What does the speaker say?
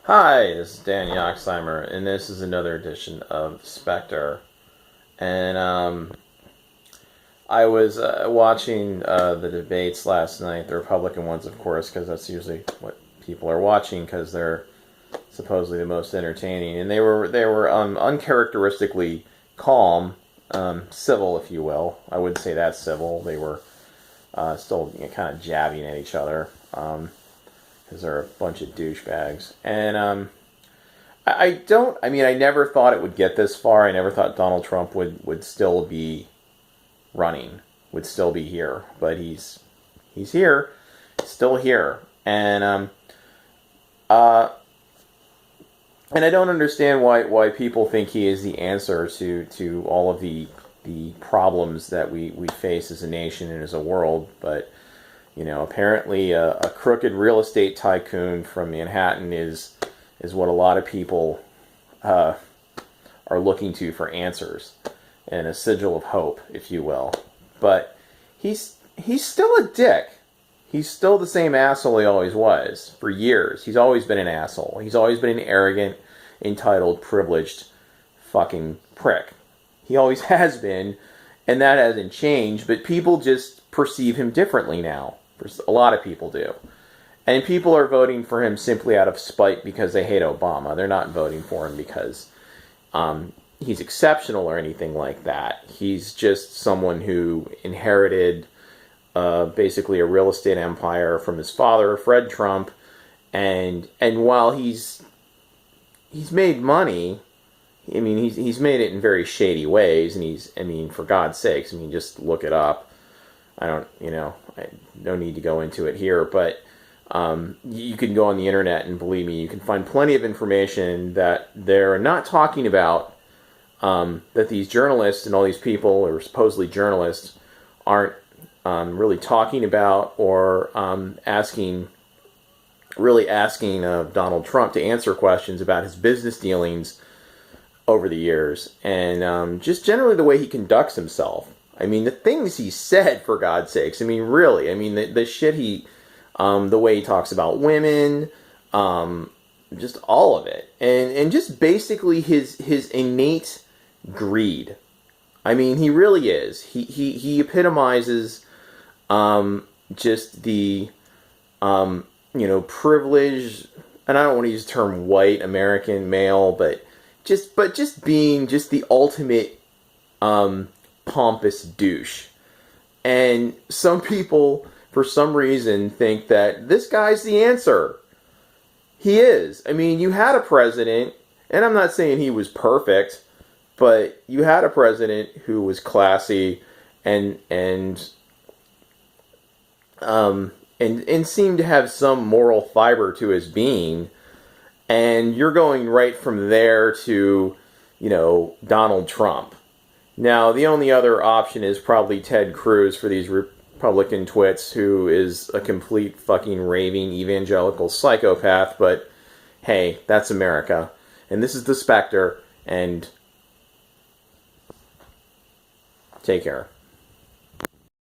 Hi, this is Dan Yoxheimer, and this is another edition of Spectre. And I was watching the debates last night, the Republican ones, of course, because that's usually what people are watching, because they're supposedly the most entertaining. And they were uncharacteristically calm, civil, if you will. I wouldn't say that civil. They were still kind of jabbing at each other. Because they're a bunch of douchebags. And I never thought it would get this far. I never thought Donald Trump would still be running, would still be here. But he's here, still here. And I don't understand why people think he is the answer to all of the problems that we face as a nation and as a world. But apparently a crooked real estate tycoon from Manhattan is what a lot of people are looking to for answers and a sigil of hope, if you will. But he's still a dick. He's still the same asshole he always was for years. He's always been an asshole. He's always been an arrogant, entitled, privileged fucking prick. He always has been, and that hasn't changed, but people just perceive him differently now. A lot of people do. And people are voting for him simply out of spite because they hate Obama. They're not voting for him because he's exceptional or anything like that. He's just someone who inherited basically a real estate empire from his father, Fred Trump. And while he's made money, I mean, he's made it in very shady ways. And for God's sakes, just look it up. I no need to go into it here, but you can go on the internet and believe me, you can find plenty of information that they're not talking about, that these journalists and all these people, or supposedly journalists, aren't really talking about or asking Donald Trump to answer questions about his business dealings over the years, and just generally the way he conducts himself. The things he said, for God's sakes. Really. The shit the way he talks about women, just all of it. And just basically his innate greed. He really is. He epitomizes, just the, privilege, and I don't want to use the term white American male, but just being just the ultimate, pompous douche. And some people, for some reason, think that this guy's the answer. He is. You had a president, and I'm not saying he was perfect, but you had a president who was classy and seemed to have some moral fiber to his being. And you're going right from there to, Donald Trump. Now, the only other option is probably Ted Cruz for these Republican twits, who is a complete fucking raving evangelical psychopath, but hey, that's America. And this is the Spectre, and take care.